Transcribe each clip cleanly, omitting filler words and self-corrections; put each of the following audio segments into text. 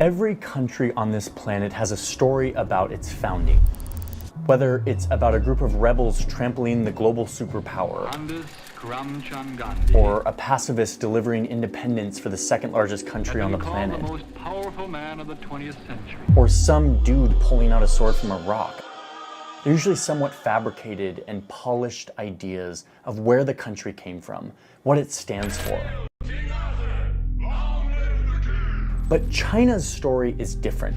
Every country on this planet has a story about its founding. Whether it's about a group of rebels trampling the global superpower, or a pacifist delivering independence for the second largest country on the planet, the most powerful man of the 20th century. or some dude pulling out a sword from a rock. They're usually somewhat fabricated and polished ideas of where the country came from, what it stands for. But China's story is different.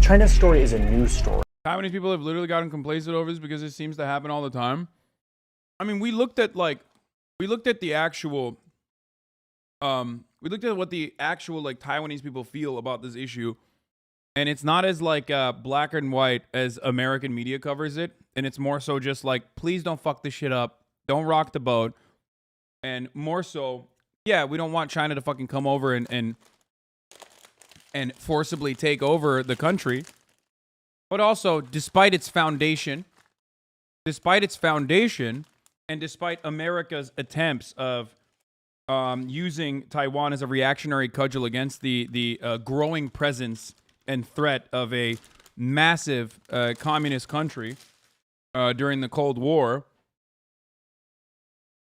China's story is a new story. How many people have literally gotten complacent over this because it seems to happen all the time? I mean, we looked at what the actual Taiwanese people feel about this issue, and it's not as black and white as American media covers it, and it's more so just like, please don't fuck this shit up, don't rock the boat, and more so, yeah, we don't want China to fucking come over and forcibly take over the country. But also, despite its foundation, and despite America's attempts of using Taiwan as a reactionary cudgel against the growing presence and threat of a massive communist country during the Cold War,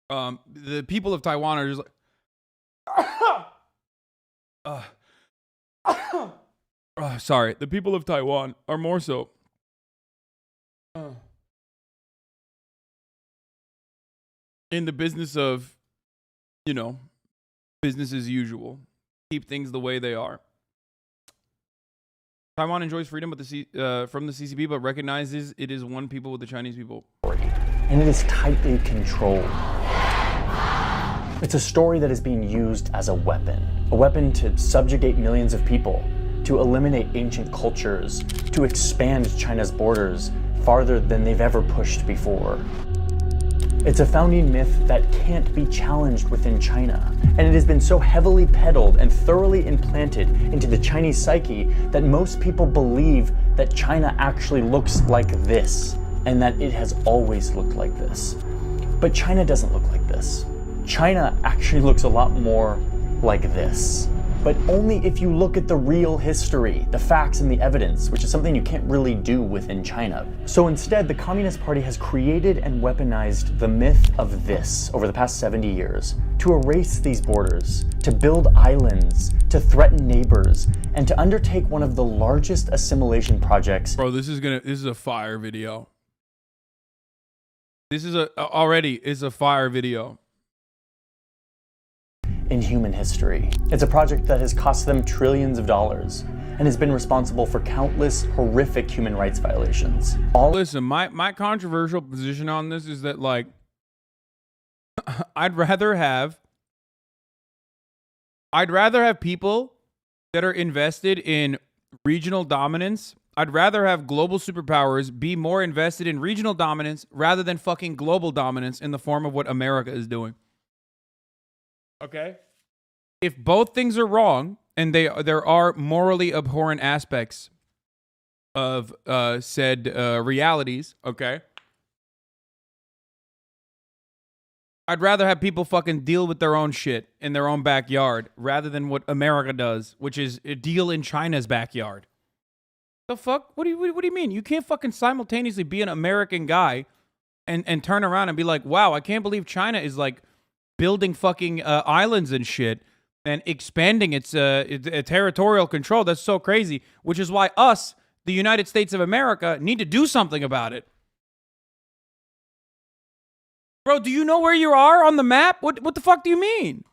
the people of Taiwan are just like... sorry, the people of Taiwan are more so in the business of, business as usual. Keep things the way they are. Taiwan enjoys freedom from the CCP, but recognizes it is one people with the Chinese people. And it is tightly controlled. It's a story that is being used as a weapon to subjugate millions of people, to eliminate ancient cultures, to expand China's borders farther than they've ever pushed before. It's a founding myth that can't be challenged within China, and it has been so heavily peddled and thoroughly implanted into the Chinese psyche that most people believe that China actually looks like this, and that it has always looked like this. But China doesn't look like this. China actually looks a lot more like this. But only if you look at the real history, the facts and the evidence, which is something you can't really do within China. So instead, the Communist Party has created and weaponized the myth of this over the past 70 years to erase these borders, to build islands, to threaten neighbors, and to undertake one of the largest assimilation projects. Bro, this is a fire video. This is already a fire video in human history. It's a project that has cost them trillions of dollars and has been responsible for countless horrific human rights violations. Listen, my controversial position on this is that, like, I'd rather have people that are invested in regional dominance. I'd rather have global superpowers be more invested in regional dominance rather than fucking global dominance in the form of what America is doing. Okay? If both things are wrong, and there are morally abhorrent aspects of said realities, okay? I'd rather have people fucking deal with their own shit in their own backyard rather than what America does, which is deal in China's backyard. The fuck? What do you mean? You can't fucking simultaneously be an American guy and turn around and be like, wow, I can't believe China is like building fucking islands and shit and expanding its territorial control. That's so crazy, which is why us, the United States of America, need to do something about it. Bro, do you know where you are on the map? What the fuck do you mean?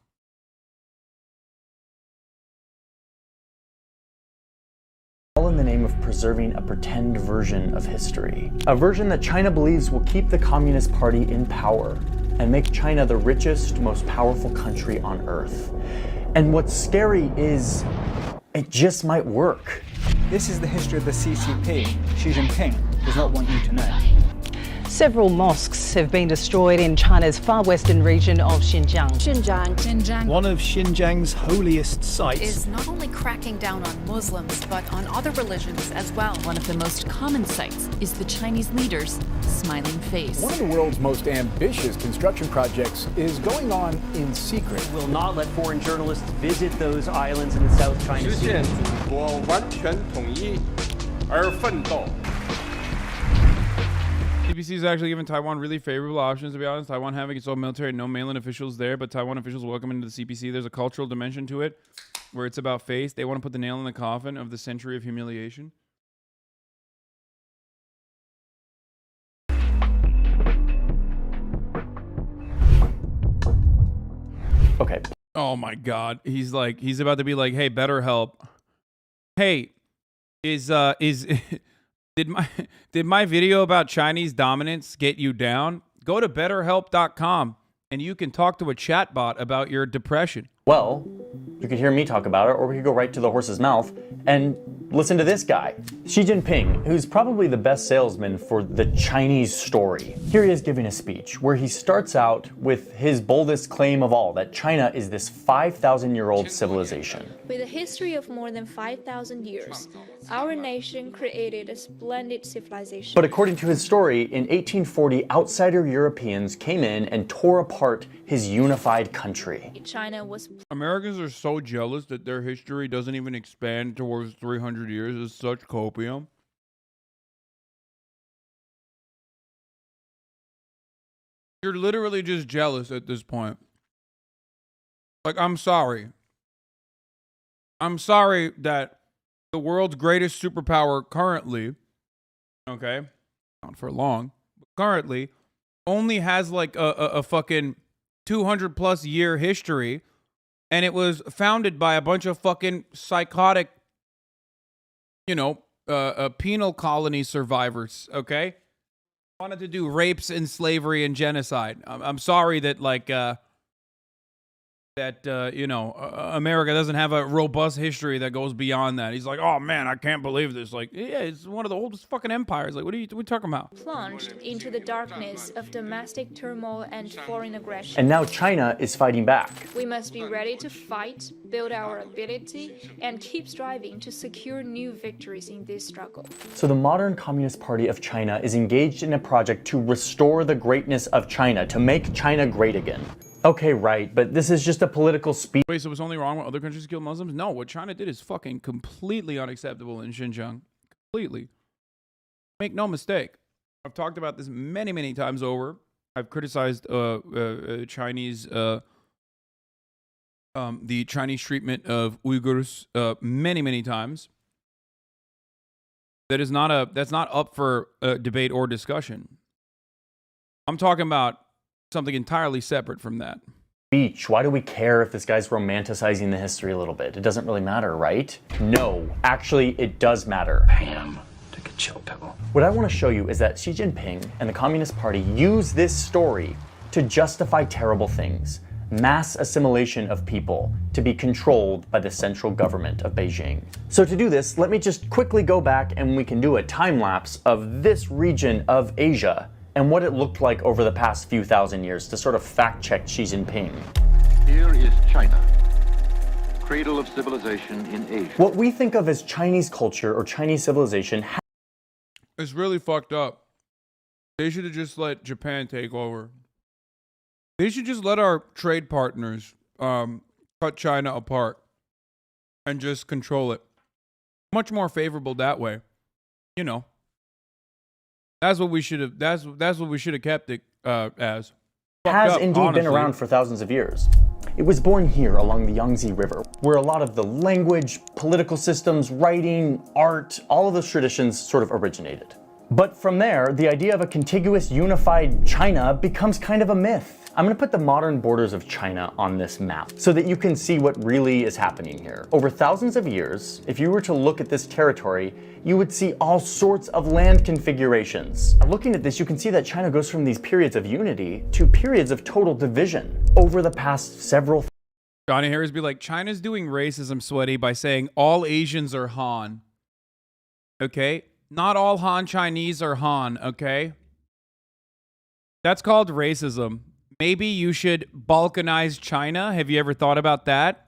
All in the name of preserving a pretend version of history. A version that China believes will keep the Communist Party in power and make China the richest, most powerful country on earth. And what's scary is it just might work. This is the history of the CCP. Xi Jinping does not want you to know. Several mosques have been destroyed in China's far western region of Xinjiang. Xinjiang One of Xinjiang's holiest sites is not only cracking down on Muslims, but on other religions as well. One of the most common sights is the Chinese leader's smiling face. One of the world's most ambitious construction projects is going on in secret. Will not let foreign journalists visit those islands in the South China Sea. 实现祖国完全统一而奋斗。 CPC is actually giving Taiwan really favorable options, to be honest. Taiwan having its own military, no mainland officials there, but Taiwan officials welcome into the CPC. There's a cultural dimension to it where it's about face. They want to put the nail in the coffin of the century of humiliation. Okay. Oh my God. He's about to be like, hey, BetterHelp. Hey, did my video about Chinese dominance get you down? Go to betterhelp.com and you can talk to a chatbot about your depression. Well, you could hear me talk about it, or we could go right to the horse's mouth and listen to this guy, Xi Jinping, who's probably the best salesman for the Chinese story. Here he is giving a speech where he starts out with his boldest claim of all, that China is this 5,000-year-old civilization. With a history of more than 5,000 years, our nation created a splendid civilization. But according to his story, in 1840, outsider Europeans came in and tore apart his unified country. China was Americans are so jealous that their history doesn't even expand towards 300 years. It's such copium. You're literally just jealous at this point. Like, I'm sorry. I'm sorry that the world's greatest superpower currently, okay, not for long, but currently only has like a fucking 200 plus year history, and it was founded by a bunch of fucking psychotic, penal colony survivors, okay? Wanted to do rapes and slavery and genocide. I'm sorry that America doesn't have a robust history that goes beyond that. He's like, oh man, I can't believe this. Like, yeah, it's one of the oldest fucking empires. Like, what are we talking about? plunged into the darkness of domestic turmoil and foreign aggression. And now China is fighting back. We must be ready to fight, build our ability, and keep striving to secure new victories in this struggle. So the modern Communist Party of China is engaged in a project to restore the greatness of China, to make China great again. Okay, right, but this is just a political speech. Wait, so it's only wrong when other countries kill Muslims? No, what China did is fucking completely unacceptable in Xinjiang. Completely. Make no mistake. I've talked about this many, many times over. I've criticized Chinese, the Chinese treatment of Uyghurs many, many times. That's not up for debate or discussion. I'm talking about something entirely separate from that. Speech. Why do we care if this guy's romanticizing the history a little bit? It doesn't really matter, right? No, actually, it does matter. Bam. Take a chill pill. What I want to show you is that Xi Jinping and the Communist Party use this story to justify terrible things. Mass assimilation of people to be controlled by the central government of Beijing. So to do this, let me just quickly go back and we can do a time lapse of this region of Asia and what it looked like over the past few thousand years to sort of fact check Xi Jinping. Here is China, cradle of civilization in Asia. What we think of as Chinese culture or Chinese civilization It's really fucked up. They should have just let Japan take over. They should just let our trade partners cut China apart and just control it. Much more favorable that way. You know. That's what we should have. That's what we should have kept it as. has indeed been around for thousands of years. It was born here along the Yangtze River, where a lot of the language, political systems, writing, art, all of those traditions sort of originated. But from there, the idea of a contiguous, unified China becomes kind of a myth. I'm gonna put the modern borders of China on this map so that you can see what really is happening here. Over thousands of years, if you were to look at this territory, you would see all sorts of land configurations. Looking at this, you can see that China goes from these periods of unity to periods of total division over the past several. Johnny Harris be like, China's doing racism, sweaty, by saying all Asians are Han. Okay? Not all Han Chinese are Han, okay? That's called racism. Maybe you should balkanize China. Have you ever thought about that?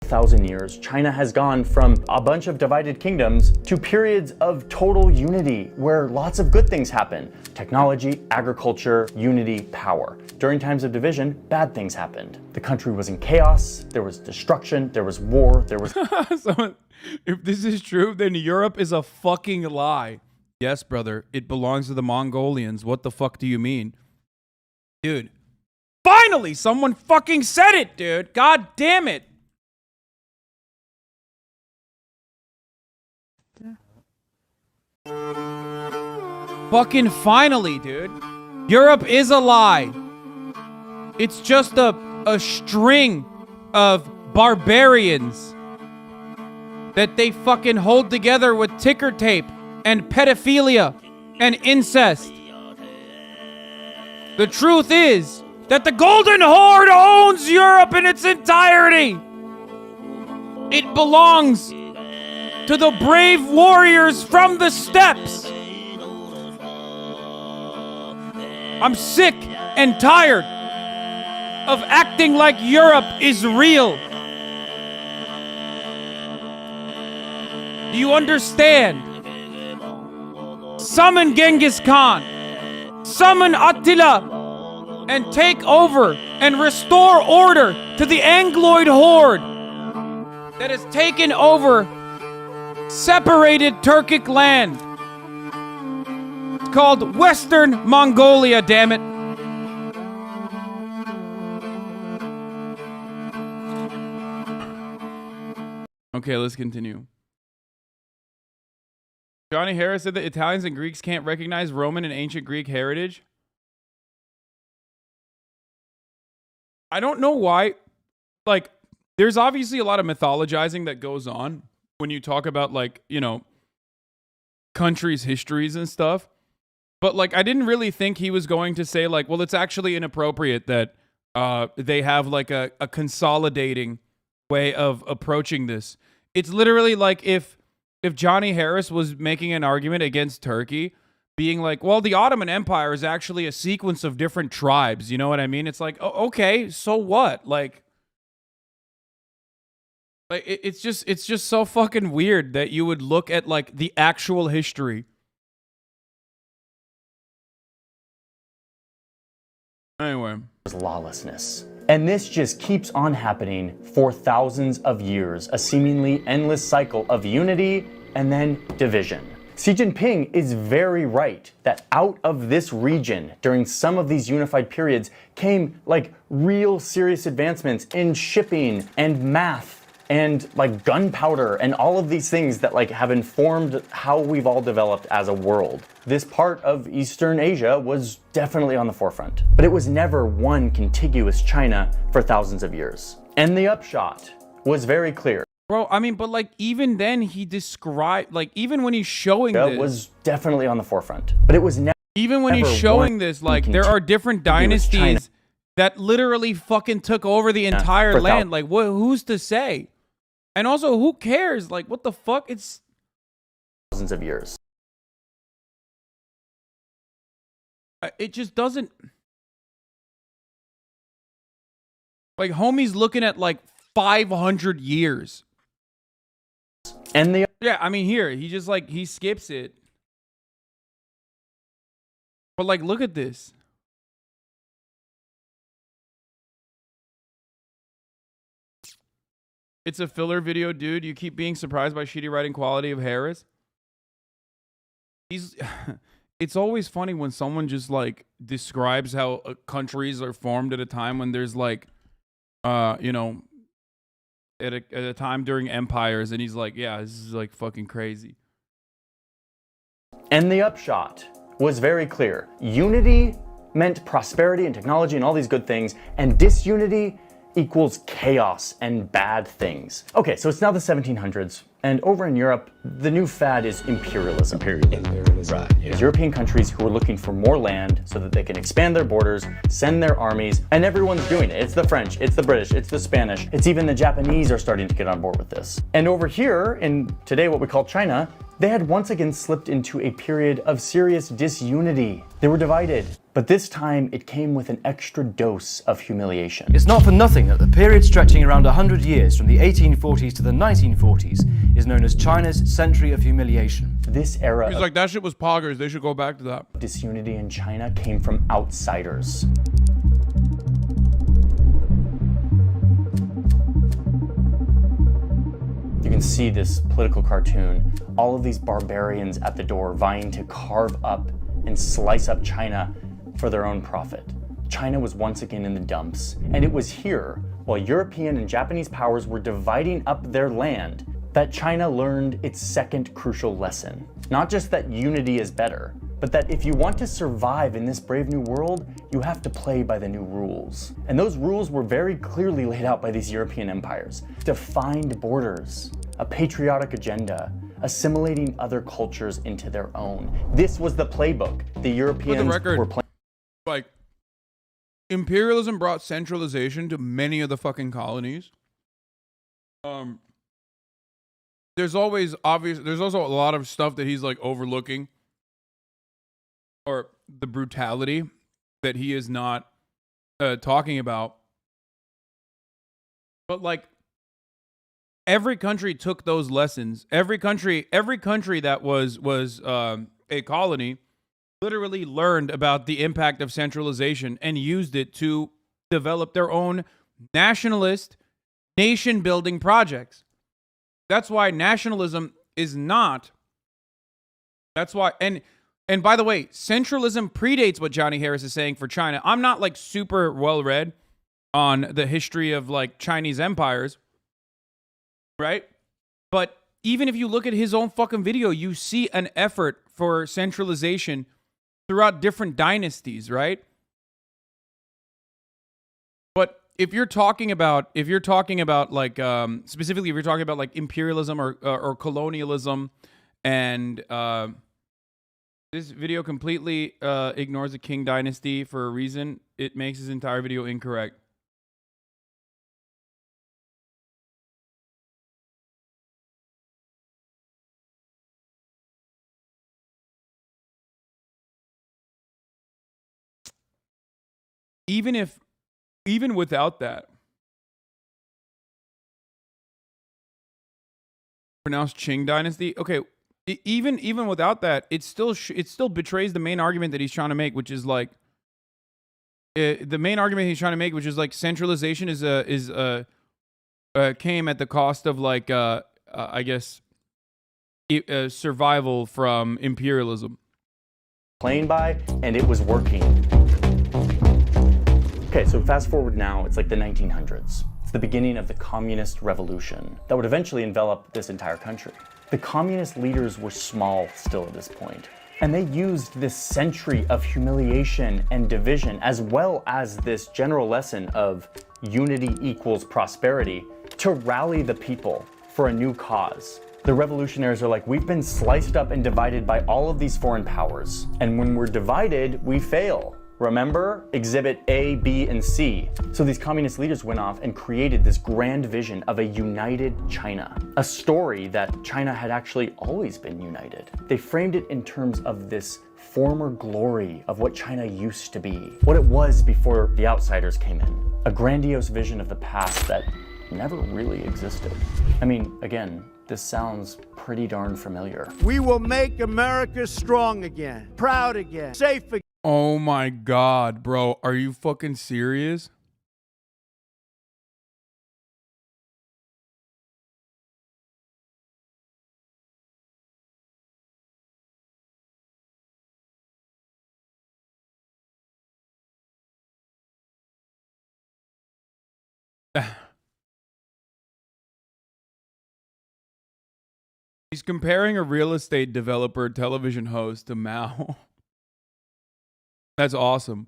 1,000 years, China has gone from a bunch of divided kingdoms to periods of total unity where lots of good things happen. Technology, agriculture, unity, power. During times of division, bad things happened. The country was in chaos, there was destruction, there was war, there was... So, if this is true, then Europe is a fucking lie. Yes, brother, it belongs to the Mongolians. What the fuck do you mean? Dude, finally someone fucking said it, dude. God damn it. Fucking finally, dude. Europe is a lie. It's just a string of barbarians that they fucking hold together with ticker tape and pedophilia and incest. The truth is that the Golden Horde owns Europe in its entirety. It belongs to the brave warriors from the steppes. I'm sick and tired of acting like Europe is real. Do you understand? Summon Genghis Khan, summon Attila, and take over and restore order to the Angloid horde that has taken over separated Turkic land. It's called Western Mongolia, damn it. Okay, let's continue. Johnny Harris said that Italians and Greeks can't recognize Roman and ancient Greek heritage. I don't know why. Like, there's obviously a lot of mythologizing that goes on when you talk about, like, you know, countries' histories and stuff. But, like, I didn't really think he was going to say, like, well, it's actually inappropriate that they have, like, a consolidating way of approaching this. It's literally like if Johnny Harris was making an argument against Turkey, being like, well, the Ottoman Empire is actually a sequence of different tribes. You know what I mean? It's like, oh, okay, so what? Like it's just so fucking weird that you would look at, like, the actual history. Anyway. Lawlessness. And this just keeps on happening for thousands of years, a seemingly endless cycle of unity and then division. Xi Jinping is very right that out of this region, during some of these unified periods, came, like, real serious advancements in shipping and math and, like, gunpowder and all of these things that, like, have informed how we've all developed as a world. This part of Eastern Asia was definitely on the forefront, but it was never one contiguous China for thousands of years. And the upshot was very clear. Bro, I mean, but, like, even then he described, like, even when he's showing this, was definitely on the forefront, but it was never. Even when he's showing this, like, there are different dynasties that literally fucking took over the entire land. Like, who's to say? And also, who cares? Like, what the fuck? It's thousands of years. It just doesn't. Like, homie's looking at, like, 500 years. And yeah, I mean, here, he just, like, he skips it. But, like, look at this. It's a filler video, dude. You keep being surprised by shitty writing quality of Harris. It's always funny when someone just, like, describes how countries are formed at a time when there's, like, you know, at a time during empires, and he's like, yeah, this is, like, fucking crazy. And the upshot was very clear. Unity meant prosperity and technology and all these good things, and disunity equals chaos and bad things. Okay, so it's now the 1700s, and over in Europe, the new fad is imperialism. Right, yeah. There's European countries who are looking for more land so that they can expand their borders, send their armies, and everyone's doing it. It's the French, it's the British, it's the Spanish, it's even the Japanese are starting to get on board with this. And over here, in today what we call China, They had once again slipped into a period of serious disunity. They were divided, but this time it came with an extra dose of humiliation. It's not for nothing that the period stretching around 100 years from the 1840s to the 1940s is known as China's Century of Humiliation. This era He's like, that shit was poggers. They should go back to that. Disunity in China came from outsiders. You can see this political cartoon, all of these barbarians at the door vying to carve up and slice up China for their own profit. China was once again in the dumps, and it was here, while European and Japanese powers were dividing up their land, that China learned its second crucial lesson. Not just that unity is better, but that if you want to survive in this brave new world, you have to play by the new rules. And those rules were very clearly laid out by these European empires. Defined borders, a patriotic agenda, assimilating other cultures into their own. This was the playbook the Europeans were playing. Like, imperialism brought centralization to many of the fucking colonies. There's also a lot of stuff that he's like overlooking, or the brutality that he is not talking about. But like, every country took those lessons. Every country that was a colony literally learned about the impact of centralization and used it to develop their own nationalist, nation-building projects. That's why nationalism is not. That's why, and by the way, centralism predates what Johnny Harris is saying for China. I'm not like super well read on the history of like Chinese empires, right? But even if you look at his own fucking video, you see an effort for centralization throughout different dynasties, right? But if you're talking about like specifically if you're talking about like imperialism or colonialism, and this video completely ignores the Qing dynasty for a reason. It makes his entire video incorrect. Even without that, pronounced Qing dynasty. Okay, even without that, it still betrays the main argument that he's trying to make, which is like the main argument he's trying to make, which is like centralization came at the cost of like I guess survival from imperialism. Playing by, and it was working. Okay, so fast forward now, it's like the 1900s. It's the beginning of the communist revolution that would eventually envelop this entire country. The communist leaders were small still at this point, and they used this century of humiliation and division, as well as this general lesson of unity equals prosperity, to rally the people for a new cause. The revolutionaries are like, we've been sliced up and divided by all of these foreign powers, and when we're divided, we fail. Remember? Exhibit A, B, and C. So these communist leaders went off and created this grand vision of a united China. A story that China had actually always been united. They framed it in terms of this former glory of what China used to be. What it was before the outsiders came in. A grandiose vision of the past that never really existed. I mean, again, this sounds pretty darn familiar. We will make America strong again, proud again, safe again. Oh my God, bro. Are you fucking serious? He's comparing a real estate developer television host to Mao. That's awesome.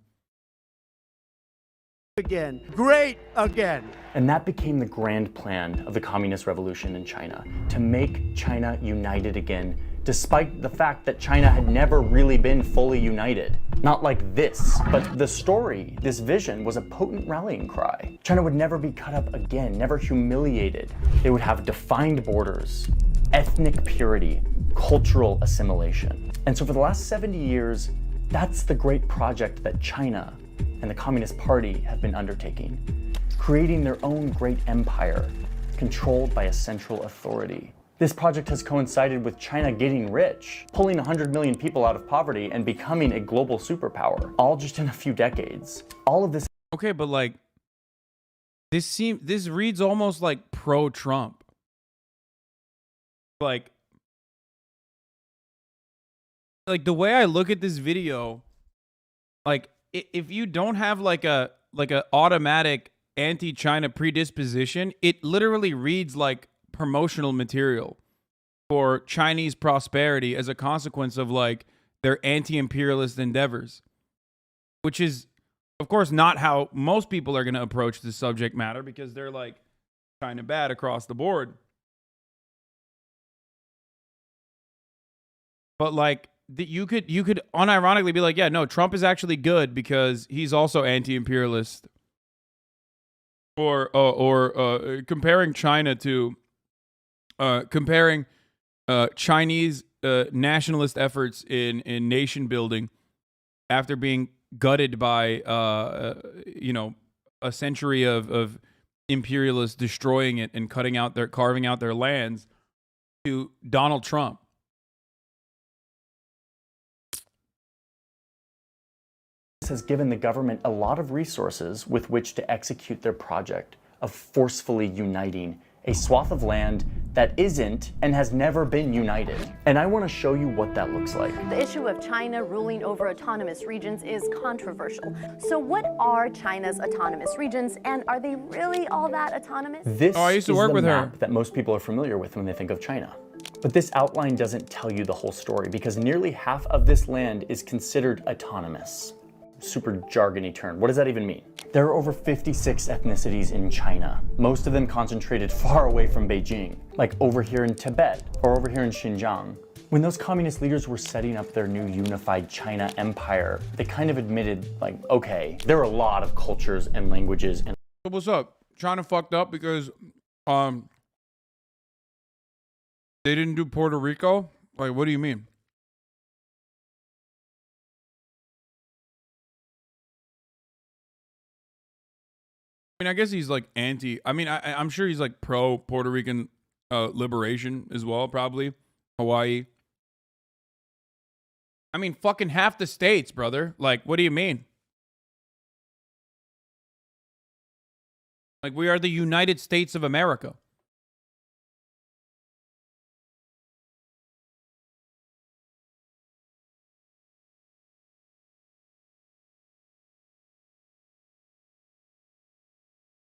Again, great again. And that became the grand plan of the communist revolution in China, to make China united again, despite the fact that China had never really been fully united. Not like this, but the story, this vision, was a potent rallying cry. China would never be cut up again, never humiliated. They would have defined borders, ethnic purity, cultural assimilation. And so for the last 70 years, that's the great project that China and the Communist Party have been undertaking, creating their own great empire controlled by a central authority. This project has coincided with China getting rich, pulling 100 million people out of poverty and becoming a global superpower, all just in a few decades. All of this. Okay, but like, this reads almost like pro-Trump. Like the way I look at this video, like if you don't have like a automatic anti-China predisposition, it literally reads like promotional material for Chinese prosperity as a consequence of like their anti-imperialist endeavors, which is of course not how most people are going to approach this subject matter, because they're like kind of bad across the board. But like you could unironically be like, yeah, no, Trump is actually good because he's also anti-imperialist. Or comparing China to Chinese nationalist efforts in nation building after being gutted by a century of imperialists destroying it and carving out their lands, to Donald Trump. Has given the government a lot of resources with which to execute their project of forcefully uniting a swath of land that isn't and has never been united. And I want to show you what that looks like. The issue of China ruling over autonomous regions is controversial. So what are China's autonomous regions, and are they really all that autonomous? This I used to work with map that most people are familiar with when they think of China. But this outline doesn't tell you the whole story, because nearly half of this land is considered autonomous. Super jargony term. What does that even mean? There are over 56 ethnicities in China, most of them concentrated far away from Beijing, like over here in Tibet or over here in Xinjiang. When those communist leaders were setting up their new unified China empire, they kind of admitted, like, okay, there are a lot of cultures and languages. And so what's up? China fucked up because they didn't do Puerto Rico? Like, what do you mean? I mean, I guess he's like I'm sure he's like pro Puerto Rican liberation as well, probably. Hawaii. I mean, fucking half the states, brother. Like, what do you mean? Like, we are the United States of America.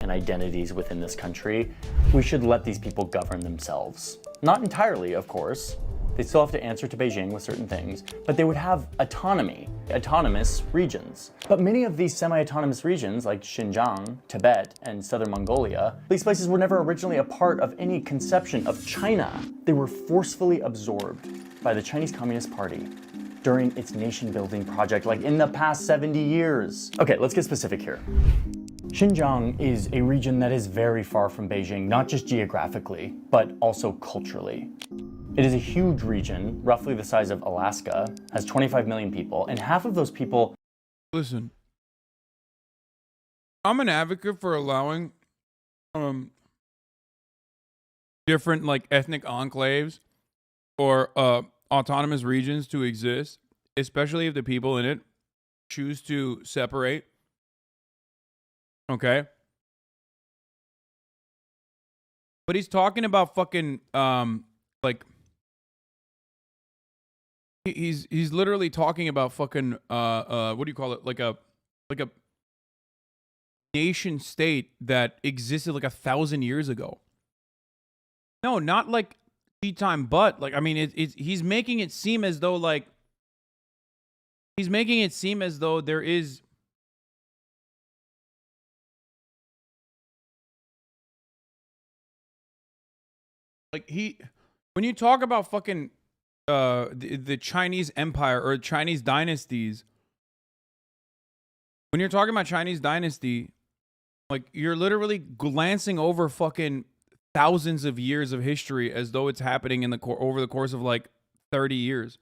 And identities within this country, we should let these people govern themselves. Not entirely, of course. They still have to answer to Beijing with certain things, but they would have autonomy, autonomous regions. But many of these semi-autonomous regions, like Xinjiang, Tibet, and southern Mongolia, these places were never originally a part of any conception of China. They were forcefully absorbed by the Chinese Communist Party during its nation-building project, like in the past 70 years. Okay, let's get specific here. Xinjiang is a region that is very far from Beijing, not just geographically, but also culturally. It is a huge region, roughly the size of Alaska, has 25 million people, and half of those people... Listen, I'm an advocate for allowing different like ethnic enclaves or autonomous regions to exist, especially if the people in it choose to separate. Okay. But he's talking about fucking like he's literally talking about fucking what do you call it? Like a nation state that existed like 1,000 years ago. No, not like tea time, but like I mean he's making it seem as though like there is like when you talk about fucking the Chinese empire or Chinese dynasties, when you're talking about Chinese dynasty, like you're literally glancing over fucking thousands of years of history as though it's happening in the over the course of like 30 years.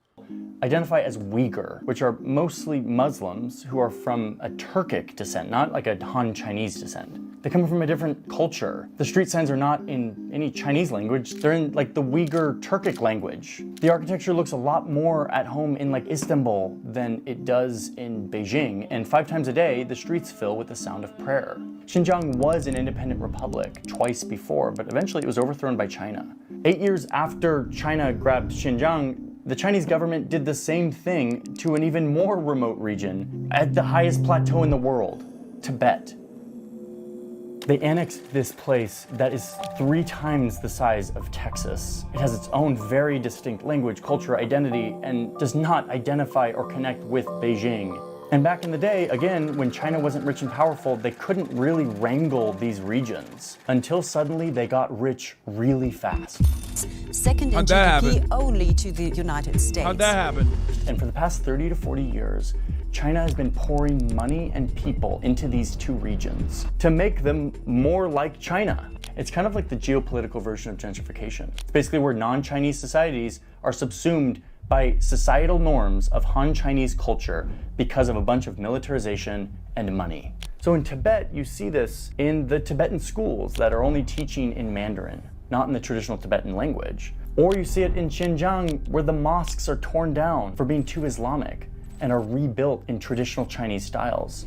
Identify as Uyghur, which are mostly Muslims who are from a Turkic descent, not like a Han Chinese descent. They come from a different culture. The street signs are not in any Chinese language, they're in like the Uyghur Turkic language. The architecture looks a lot more at home in like Istanbul than it does in Beijing, and 5 times a day, the streets fill with the sound of prayer. Xinjiang was an independent republic twice before, but eventually it was overthrown by China. 8 years after China grabbed Xinjiang, the Chinese government did the same thing to an even more remote region at the highest plateau in the world, Tibet. They annexed this place that is 3 times the size of Texas. It has its own very distinct language, culture, identity, and does not identify or connect with Beijing. And back in the day, again, when China wasn't rich and powerful, they couldn't really wrangle these regions until suddenly they got rich really fast. Second in GDP only to the United States. How'd that happen? And for the past 30 to 40 years, China has been pouring money and people into these 2 regions to make them more like China. It's kind of like the geopolitical version of gentrification. It's basically where non-Chinese societies are subsumed by societal norms of Han Chinese culture because of a bunch of militarization and money. So in Tibet, you see this in the Tibetan schools that are only teaching in Mandarin, not in the traditional Tibetan language. Or you see it in Xinjiang, where the mosques are torn down for being too Islamic and are rebuilt in traditional Chinese styles.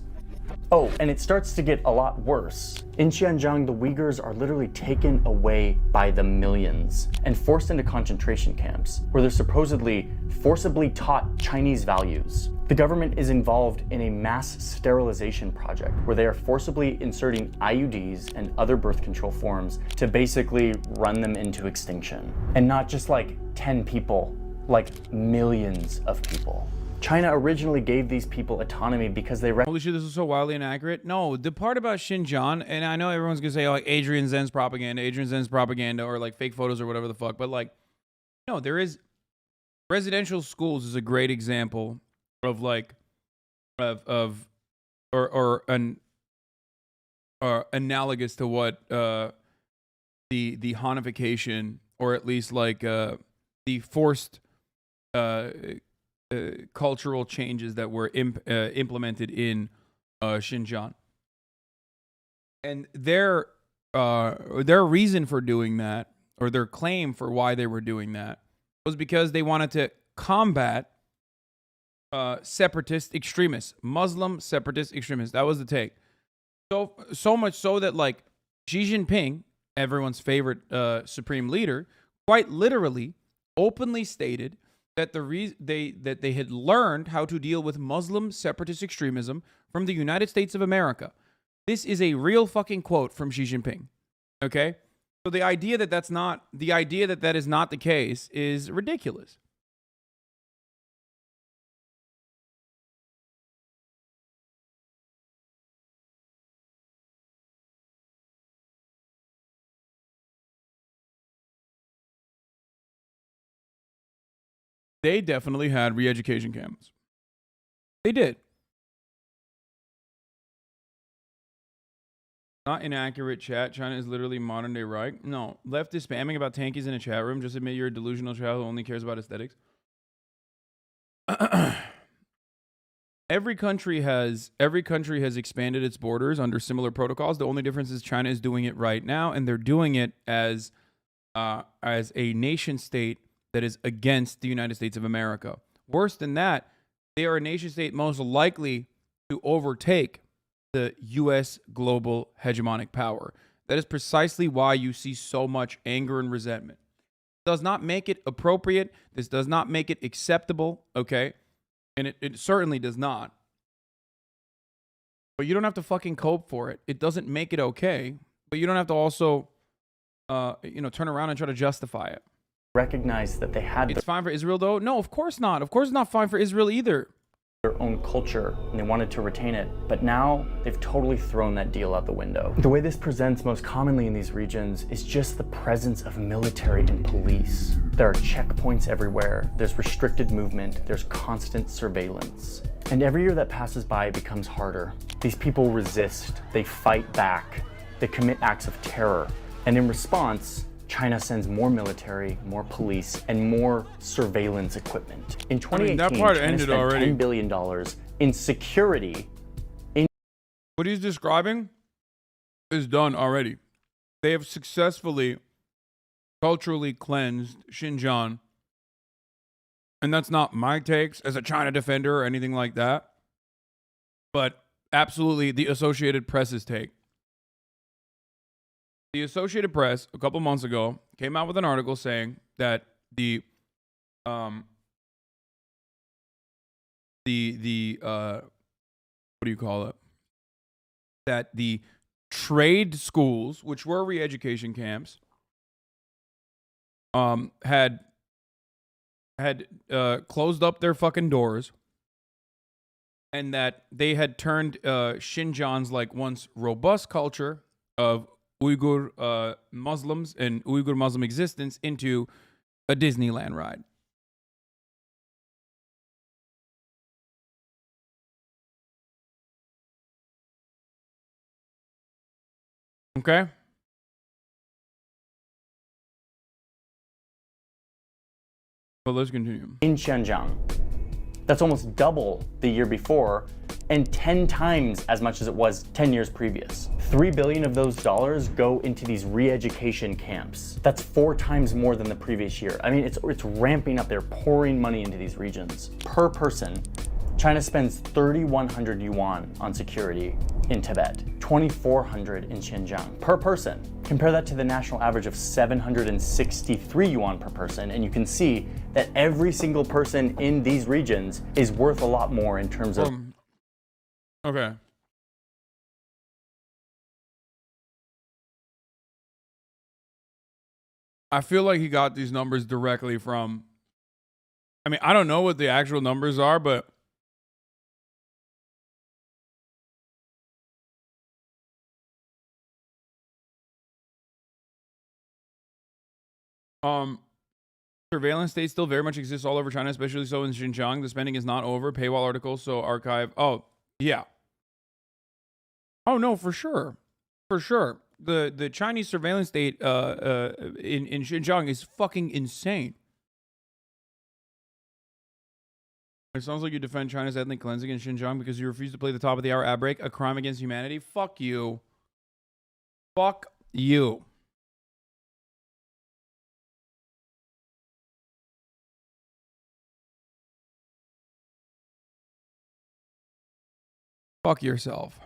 Oh, and it starts to get a lot worse. In Xinjiang, the Uyghurs are literally taken away by the millions and forced into concentration camps where they're supposedly forcibly taught Chinese values. The government is involved in a mass sterilization project where they are forcibly inserting IUDs and other birth control forms to basically run them into extinction. And not just like 10 people, like millions of people. China originally gave these people autonomy because they Holy shit, this is so wildly inaccurate. No, the part about Xinjiang, and I know everyone's gonna say, oh, like Adrian Zen's propaganda, or like fake photos or whatever the fuck, but like, no, there is residential schools is a great example of like or analogous to what the Hanification, or at least like the forced cultural changes that were implemented in Xinjiang. And their reason for doing that, or their claim for why they were doing that, was because they wanted to combat separatist extremists, Muslim separatist extremists. That was the take. So much so that like Xi Jinping, everyone's favorite supreme leader, quite literally openly stated that they had learned how to deal with Muslim separatist extremism from the United States of America. This is a real fucking quote from Xi Jinping. Okay? So the idea that that is not the case is ridiculous. They definitely had re-education camps. They did. Not inaccurate chat. China is literally modern day Reich. No. Left is spamming about tankies in a chat room. Just admit you're a delusional child who only cares about aesthetics. Every country has expanded its borders under similar protocols. The only difference is China is doing it right now, and they're doing it as a nation state that is against the United States of America. Worse than that, they are a nation state most likely to overtake the U.S. global hegemonic power. That is precisely why you see so much anger and resentment. It does not make it appropriate. This does not make it acceptable, okay? And it certainly does not. But you don't have to fucking cope for it. It doesn't make it okay. But you don't have to also, turn around and try to justify it. Recognize that they had It's fine for Israel, though? No, of course not. Of course it's not fine for Israel either. Their own culture, and they wanted to retain it. But now they've totally thrown that deal out the window. The way this presents most commonly in these regions is just the presence of military and police. There are checkpoints everywhere. There's restricted movement. There's constant surveillance. And every year that passes by, it becomes harder. These people resist. They fight back. They commit acts of terror. And in response, China sends more military, more police, and more surveillance equipment. In 2018, that part China ended spent already. $10 billion in security. What he's describing is done already. They have successfully culturally cleansed Xinjiang. And that's not my takes as a China defender or anything like that. But absolutely the Associated Press's take. The Associated Press, a couple months ago, came out with an article saying that the what do you call it? That the trade schools, which were re-education camps, had closed up their fucking doors, and that they had turned Xinjiang's like once robust culture of Uyghur Muslims and Uyghur Muslim existence into a Disneyland ride. Okay? But let's continue. In Xinjiang. That's almost double the year before and 10 times as much as it was 10 years previous. $3 billion of those dollars go into these re-education camps. That's 4 times more than the previous year. I mean, it's ramping up. They're pouring money into these regions. Per person, China spends 3,100 yuan on security in Tibet, 2,400 in Xinjiang per person. Compare that to the national average of 763 yuan per person, and you can see that every single person in these regions is worth a lot more in terms of... Okay. I feel like he got these numbers directly from... I mean, I don't know what the actual numbers are, but... surveillance states still very much exists all over China, especially so in Xinjiang. The spending is not over. Paywall articles, so archive. Oh, yeah. Oh, no, for sure. For sure. The Chinese surveillance state in Xinjiang is fucking insane. It sounds like you defend China's ethnic cleansing in Xinjiang because you refuse to play the top of the hour ad break, a crime against humanity. Fuck you. Fuck you. Fuck yourself.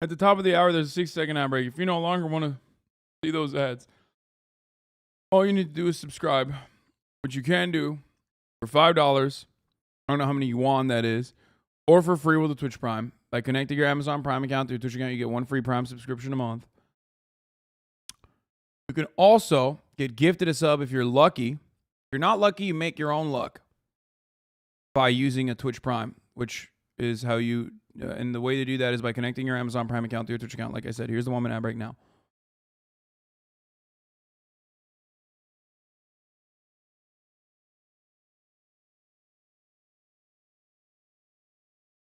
At the top of the hour, there's a 6-second ad break. If you no longer want to see those ads, all you need to do is subscribe, which you can do for $5. I don't know how many yuan that is, or for free with a Twitch Prime. By connecting your Amazon Prime account to your Twitch account, you get 1 free Prime subscription a month. You can also get gifted a sub if you're lucky. If you're not lucky, you make your own luck by using a Twitch Prime, which is how you... and the way to do that is by connecting your Amazon Prime account to your Twitch account. Like I said, here's the 1-minute ad break now.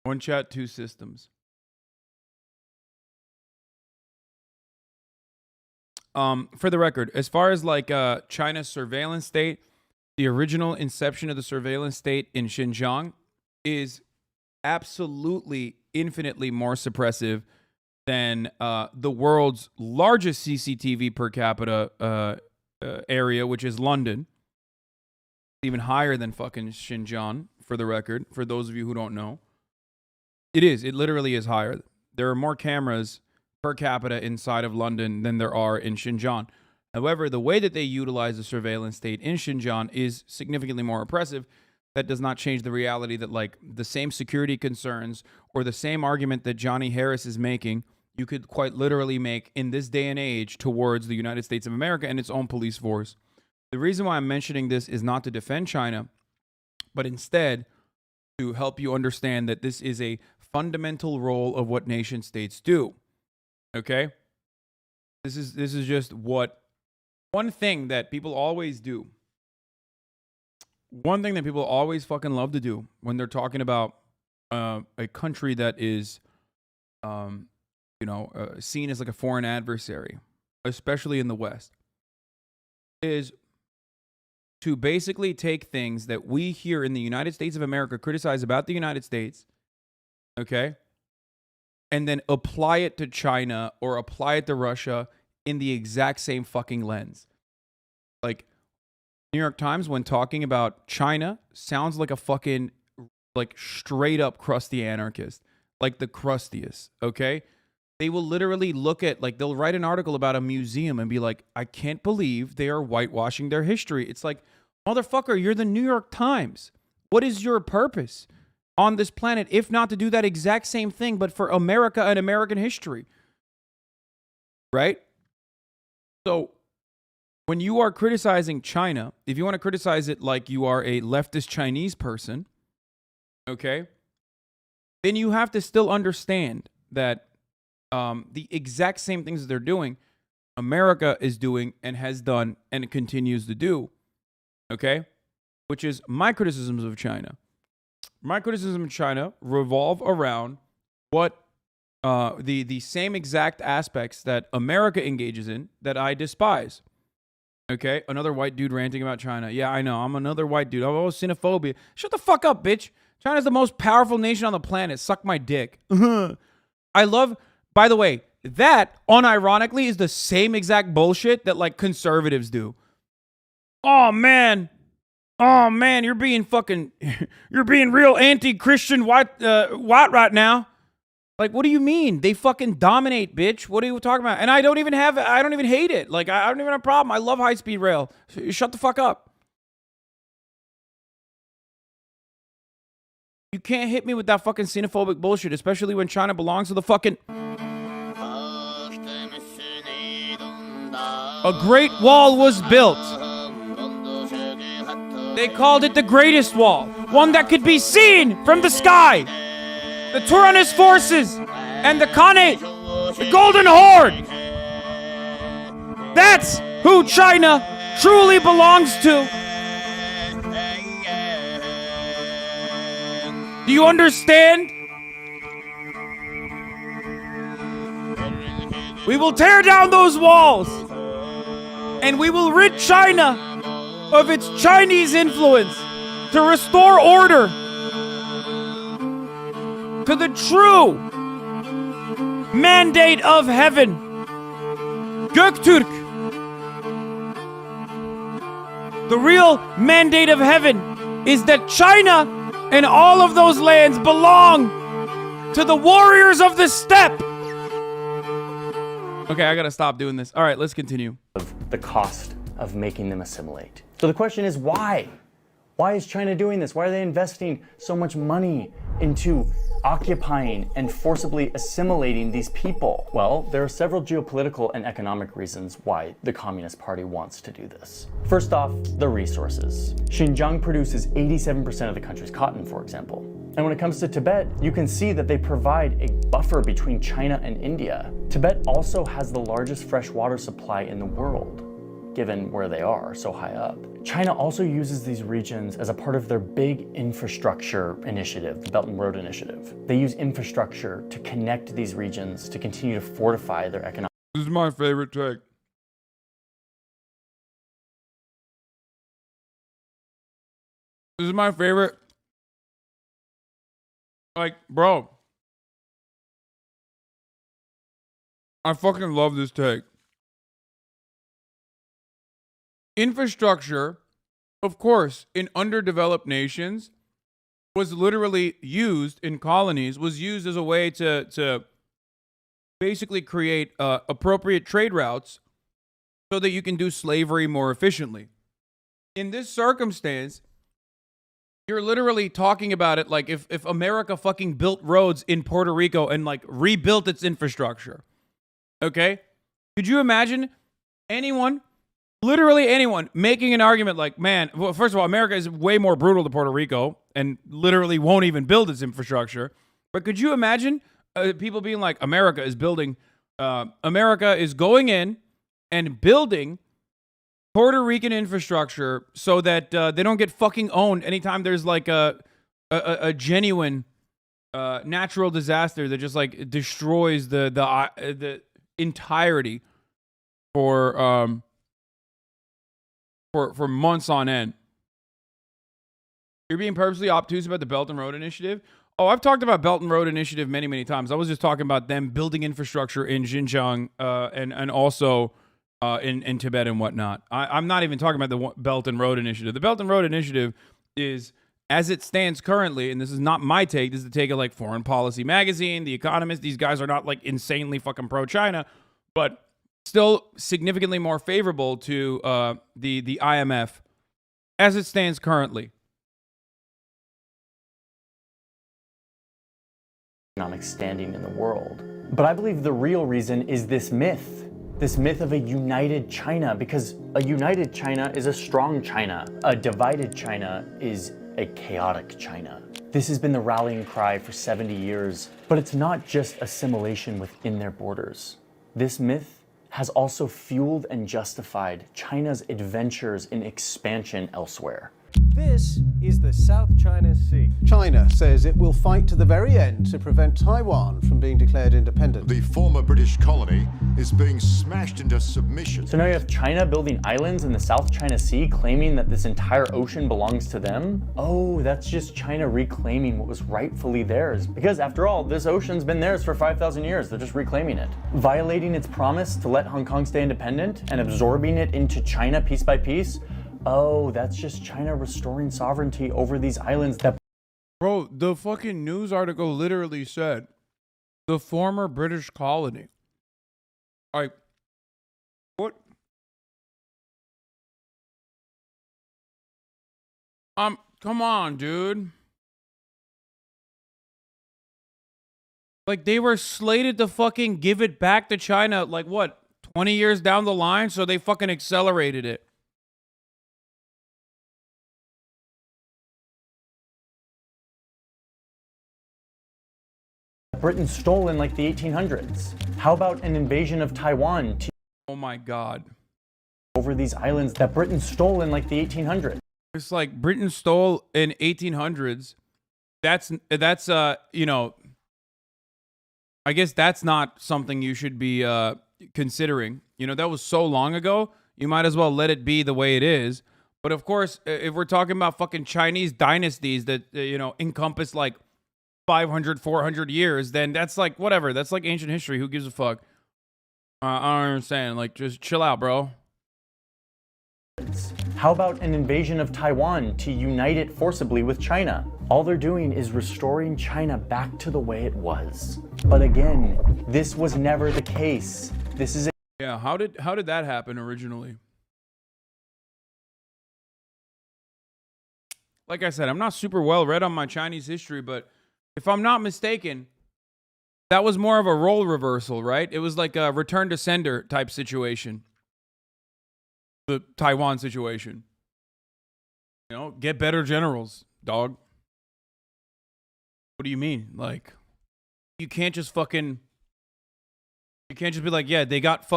One chat, 2 systems. For the record, as far as like China's surveillance state, the original inception of the surveillance state in Xinjiang is absolutely infinitely more suppressive than the world's largest CCTV per capita area, which is London. Even higher than fucking Xinjiang, for the record, for those of you who don't know. It is. It literally is higher. There are more cameras per capita inside of London than there are in Xinjiang. However, the way that they utilize the surveillance state in Xinjiang is significantly more oppressive. That does not change the reality that, like, the same security concerns or the same argument that Johnny Harris is making, you could quite literally make in this day and age towards the United States of America and its own police force. The reason why I'm mentioning this is not to defend China, but instead to help you understand that this is a fundamental role of what nation states do. Okay? This is just what one thing that people always do. One thing that people always fucking love to do when they're talking about a country that is seen as like a foreign adversary, especially in the West, is to basically take things that we here in the United States of America criticize about the United States, okay, and then apply it to China or apply it to Russia in the exact same fucking lens. Like, New York Times, when talking about China, sounds like a fucking, like, straight up crusty anarchist. Like the crustiest, okay? They will literally look at, like, they'll write an article about a museum and be like, I can't believe they are whitewashing their history. It's like, motherfucker, you're the New York Times. What is your purpose on this planet if not to do that exact same thing, but for America and American history? Right? So, when you are criticizing China, if you want to criticize it like you are a leftist Chinese person, okay, then you have to still understand that the exact same things that they're doing, America is doing and has done and it continues to do, okay? Which is my criticisms of China. My criticism of China revolve around what the same exact aspects that America engages in that I despise. Okay, another white dude ranting about China. Yeah, I know, I'm another white dude. Oh, xenophobia. Shut the fuck up, bitch. China's the most powerful nation on the planet. Suck my dick. I love, by the way, that unironically is the same exact bullshit that like conservatives do. Oh man, you're being fucking, you're being real anti-Christian white right now. Like, what do you mean? They fucking dominate, bitch. What are you talking about? And I don't even hate it. Like, I don't even have a problem. I love high-speed rail. Shut the fuck up. You can't hit me with that fucking xenophobic bullshit, especially when China belongs to the fucking... A great wall was built. They called it the greatest wall. One that could be seen from the sky. The Turanist forces and the Khanate, the Golden Horde. That's who China truly belongs to. Do you understand? We will tear down those walls and we will rid China of its Chinese influence to restore order to the true mandate of heaven. Göktürk. The real mandate of heaven is that China and all of those lands belong to the warriors of the steppe. Okay, I gotta stop doing this. All right, let's continue. The cost of making them assimilate. So the question is why? Why is China doing this? Why are they investing so much money into occupying and forcibly assimilating these people? Well, there are several geopolitical and economic reasons why the Communist Party wants to do this. First off, the resources. Xinjiang produces 87% of the country's cotton, for example. And when it comes to Tibet, you can see that they provide a buffer between China and India. Tibet also has the largest freshwater supply in the world, given where they are so high up. China also uses these regions as a part of their big infrastructure initiative, the Belt and Road Initiative. They use infrastructure to connect these regions to continue to fortify their economic. This is my favorite take. This is my favorite. Like, bro, I fucking love this take. Infrastructure, of course, in underdeveloped nations was literally used in colonies, was used as a way to basically create appropriate trade routes so that you can do slavery more efficiently. In this circumstance, you're literally talking about it like if America fucking built roads in Puerto Rico and like rebuilt its infrastructure. Okay? Could you imagine anyone, literally anyone, making an argument like, man, well, first of all, America is way more brutal to Puerto Rico and literally won't even build its infrastructure. But could you imagine people being like, America is going in and building Puerto Rican infrastructure so that they don't get fucking owned anytime there's like a genuine natural disaster that just like destroys the entirety for months on end. You're being purposely obtuse about the Belt and Road Initiative. Oh, I've talked about Belt and Road Initiative many, many times. I was just talking about them building infrastructure in Xinjiang and also in Tibet and whatnot. I'm not even talking about the Belt and Road Initiative. The Belt and Road Initiative is, as it stands currently, and this is not my take, this is the take of like Foreign Policy Magazine, The Economist. These guys are not like insanely fucking pro-China, but still significantly more favorable to the IMF as it stands currently. Economic standing in the world. But I believe the real reason is this myth of a united China, because a united China is a strong China. A divided China is a chaotic China. This has been the rallying cry for 70 years, but it's not just assimilation within their borders. This myth has also fueled and justified China's adventures in expansion elsewhere. This is the South China Sea. China says it will fight to the very end to prevent Taiwan from being declared independent. The former British colony is being smashed into submission. So now you have China building islands in the South China Sea, claiming that this entire ocean belongs to them? Oh, that's just China reclaiming what was rightfully theirs. Because after all, this ocean's been theirs for 5,000 years. They're just reclaiming it. Violating its promise to let Hong Kong stay independent and absorbing it into China piece by piece? Oh, that's just China restoring sovereignty over these islands that... Bro, the fucking news article literally said the former British colony. Like, what? Come on, dude. Like, they were slated to fucking give it back to China, like, what, 20 years down the line? So they fucking accelerated it. Britain stole in like the 1800s. How about an invasion of Taiwan oh my God. Over these islands that Britain stole in like the 1800s? It's like Britain stole in 1800s. That's you know, I guess that's not something you should be considering. You know, that was so long ago. You might as well let it be the way it is. But of course, if we're talking about fucking Chinese dynasties that you know, encompass like 500, 400 years, then that's like, whatever. That's like ancient history. Who gives a fuck? I don't understand. Like, just chill out, bro. How about an invasion of Taiwan to unite it forcibly with China? All they're doing is restoring China back to the way it was. But again, this was never the case. This is yeah, how did that happen originally? Like I said, I'm not super well read on my Chinese history, but if I'm not mistaken, that was more of a role reversal, right? It was like a return to sender type situation. The Taiwan situation. You know, get better generals, dog. What do you mean? Like, you can't just fucking... You can't just be like, yeah, they got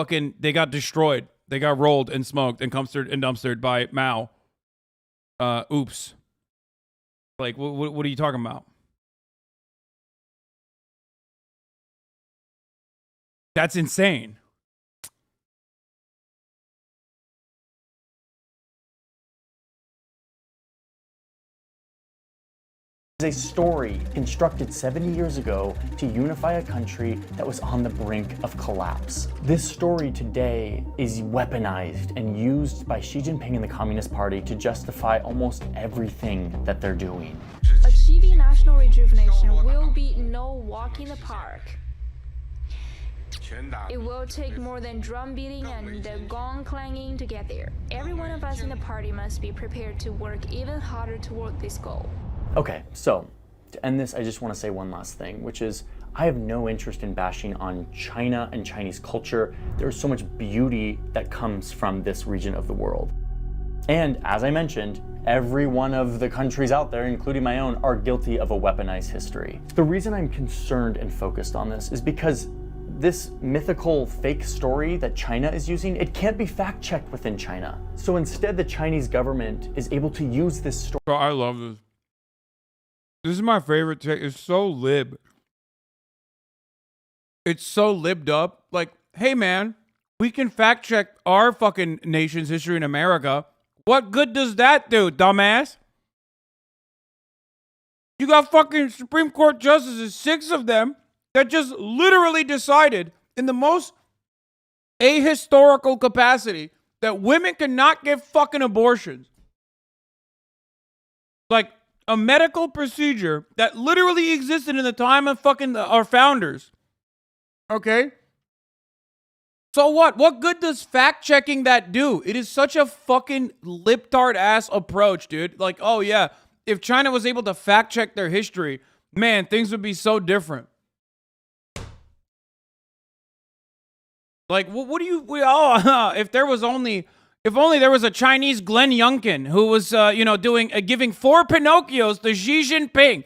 destroyed. They got rolled and smoked and dumpstered by Mao. Oops. Like, what are you talking about? That's insane. a story constructed 70 years ago to unify a country that was on the brink of collapse. This story today is weaponized and used by Xi Jinping and the Communist Party to justify almost everything that they're doing. Achieving national rejuvenation will be no walk in the park. It will take more than drum beating and gong clanging to get there. Every one of us in the party must be prepared to work even harder toward this goal. Okay, so to end this, I just want to say one last thing, which is I have no interest in bashing on China and Chinese culture. There's so much beauty that comes from this region of the world. And as I mentioned, every one of the countries out there, including my own, are guilty of a weaponized history. The reason I'm concerned and focused on this is because this mythical fake story that China is using, it can't be fact-checked within China. So instead, the Chinese government is able to use this story. Bro, I love this. This is my favorite take. It's so lib. It's so libbed up. Like, hey man, we can fact check our fucking nation's history in America. What good does that do, dumbass? You got fucking Supreme Court justices, 6 of them, that just literally decided in the most ahistorical capacity that women cannot get fucking abortions. Like a medical procedure that literally existed in the time of fucking our founders. Okay? So what? What good does fact-checking that do? It is such a fucking lip-tart-ass approach, dude. Like, oh yeah, if China was able to fact-check their history, man, things would be so different. Like, what do you... if only there was a Chinese Glenn Youngkin who was, giving 4 Pinocchios to Xi Jinping,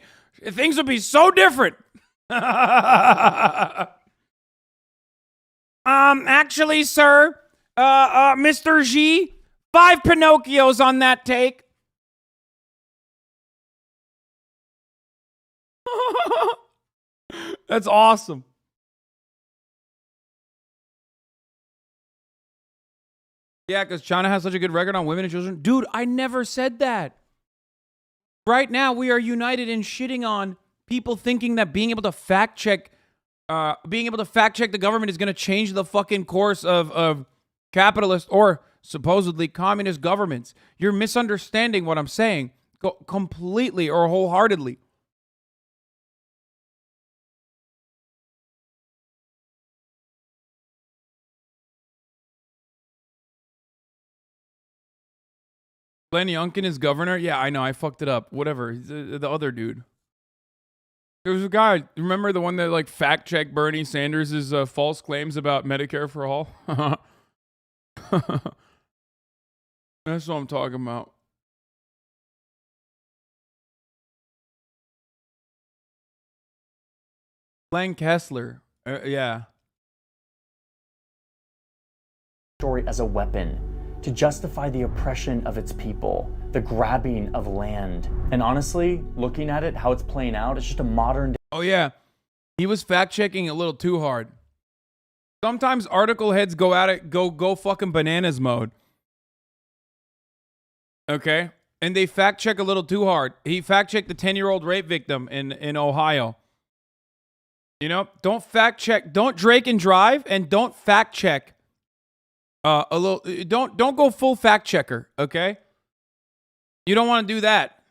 things would be so different. Actually, sir, Mr. Xi, 5 Pinocchios on that take. That's awesome. Yeah, because China has such a good record on women and children. Dude, I never said that. Right now, we are united in shitting on people thinking that being able to fact check the government is going to change the fucking course of capitalist or supposedly communist governments. You're misunderstanding what I'm saying completely or wholeheartedly. Glenn Youngkin is governor? Yeah, I know. I fucked it up. Whatever. The other dude. There was a guy, remember the one that like fact-checked Bernie Sanders' false claims about Medicare for all? That's what I'm talking about. Glenn Kessler. Yeah. Story as a weapon to justify the oppression of its people, the grabbing of land. And honestly, looking at it, how it's playing out, it's just a modern day. Oh yeah, he was fact-checking a little too hard. Sometimes article heads go at it, go fucking bananas mode. Okay? And they fact-check a little too hard. He fact-checked the 10-year-old rape victim in Ohio. You know, don't fact-check, don't Drake and drive, and don't fact-check don't go full fact checker, okay? You don't want to do that.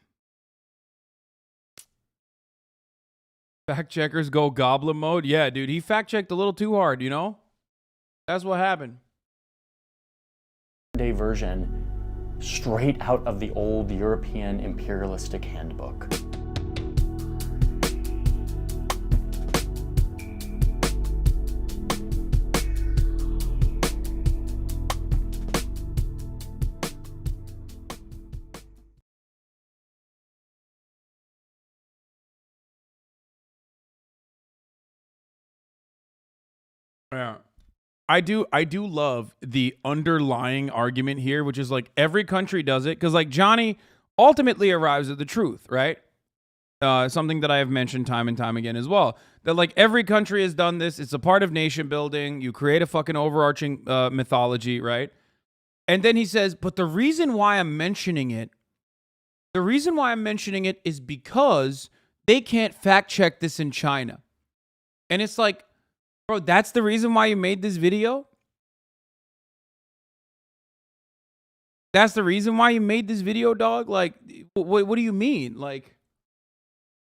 Fact checkers go goblin mode. Yeah, dude, he fact checked a little too hard, you know? That's what happened. Day version straight out of the old European imperialistic handbook. Yeah. I do love the underlying argument here, which is like every country does it, because like Johnny ultimately arrives at the truth, right? Something that I have mentioned time and time again as well. That like every country has done this. It's a part of nation building. You create a fucking overarching mythology, right? And then he says, but the reason why I'm mentioning it is because they can't fact check this in China. And it's like, bro, that's the reason why you made this video? That's the reason why you made this video, dog? Like, what do you mean? Like,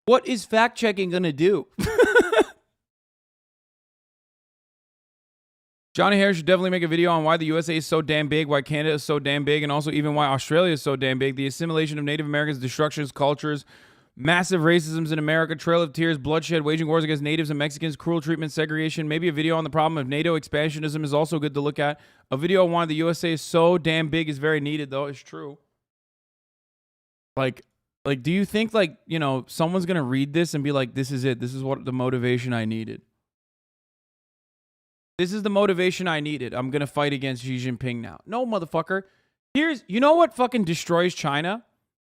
what is fact-checking gonna do? Johnny Harris should definitely make a video on why the USA is so damn big, why Canada is so damn big, and also even why Australia is so damn big. The assimilation of Native Americans, destructions, cultures, Massive racisms in America, trail of tears, bloodshed, waging wars against natives and Mexicans, cruel treatment, segregation. Maybe a video on the problem of NATO expansionism is also good to look at. A video on why the USA is so damn big is very needed, though. It's true. Like, do you think, like, you know, someone's going to read this and be like, this is it. This is what the motivation I needed. This is the motivation I needed. I'm going to fight against Xi Jinping now. No, motherfucker. You know what fucking destroys China?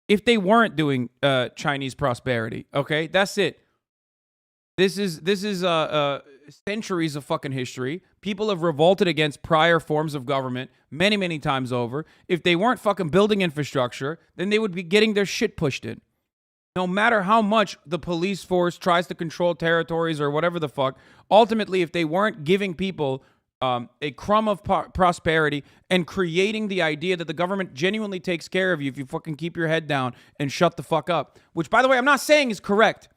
If they weren't doing Chinese prosperity, okay? That's it. This is centuries of fucking history. People have revolted against prior forms of government many, many times over. If they weren't fucking building infrastructure, then they would be getting their shit pushed in. No matter how much the police force tries to control territories or whatever the fuck, ultimately, if they weren't giving people a crumb of prosperity and creating the idea that the government genuinely takes care of you if you fucking keep your head down and shut the fuck up, which, by the way, I'm not saying is correct.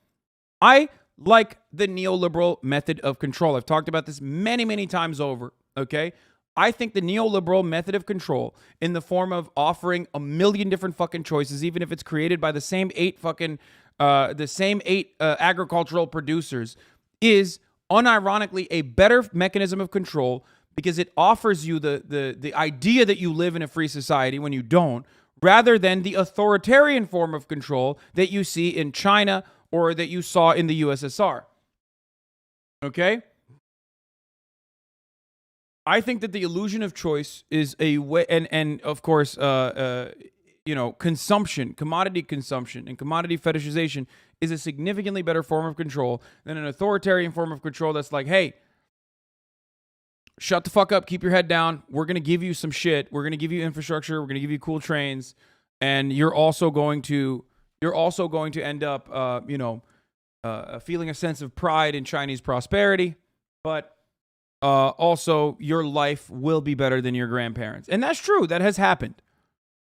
I like the neoliberal method of control. I've talked about this many, many times over, okay? I think the neoliberal method of control in the form of offering a million different fucking choices, even if it's created by the same eight agricultural producers, is unironically a better mechanism of control because it offers you the idea that you live in a free society when you don't, rather than the authoritarian form of control that you see in China or that you saw in the USSR. Okay? I think that the illusion of choice is a way, and of course, consumption, commodity consumption, and commodity fetishization is a significantly better form of control than an authoritarian form of control that's like, hey, shut the fuck up, keep your head down. We're going to give you some shit. We're going to give you infrastructure. We're going to give you cool trains. And you're also going to end up, feeling a sense of pride in Chinese prosperity. But also, your life will be better than your grandparents. And that's true. That has happened.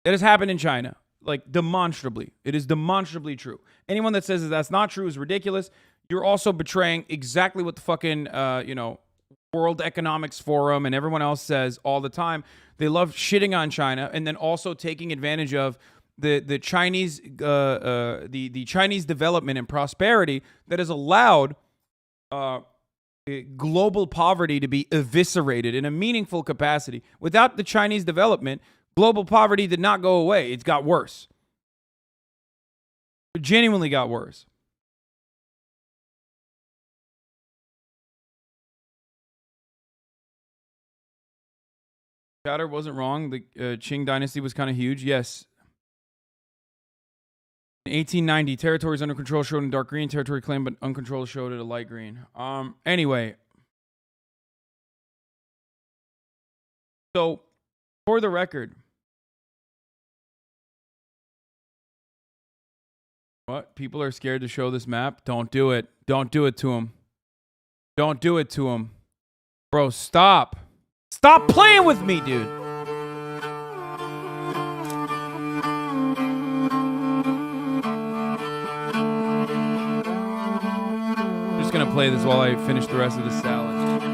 That has happened in China. Like, demonstrably. It is demonstrably true. Anyone that says that that's not true is ridiculous. You're also betraying exactly what the fucking, World Economics Forum and everyone else says all the time. They love shitting on China and then also taking advantage of the Chinese the Chinese development and prosperity that has allowed global poverty to be eviscerated in a meaningful capacity. Without the Chinese development, global poverty did not go away. It got worse. It genuinely got worse. Chatter wasn't wrong. The Qing dynasty was kind of huge. Yes. In 1890, territories under control showed in dark green. Territory claimed but uncontrolled showed it a light green. Anyway. So, for the record. What? People are scared to show this map? Don't do it. Don't do it to them. Don't do it to them. Bro, stop. Stop playing with me, dude. I'm just going to play this while I finish the rest of the salad.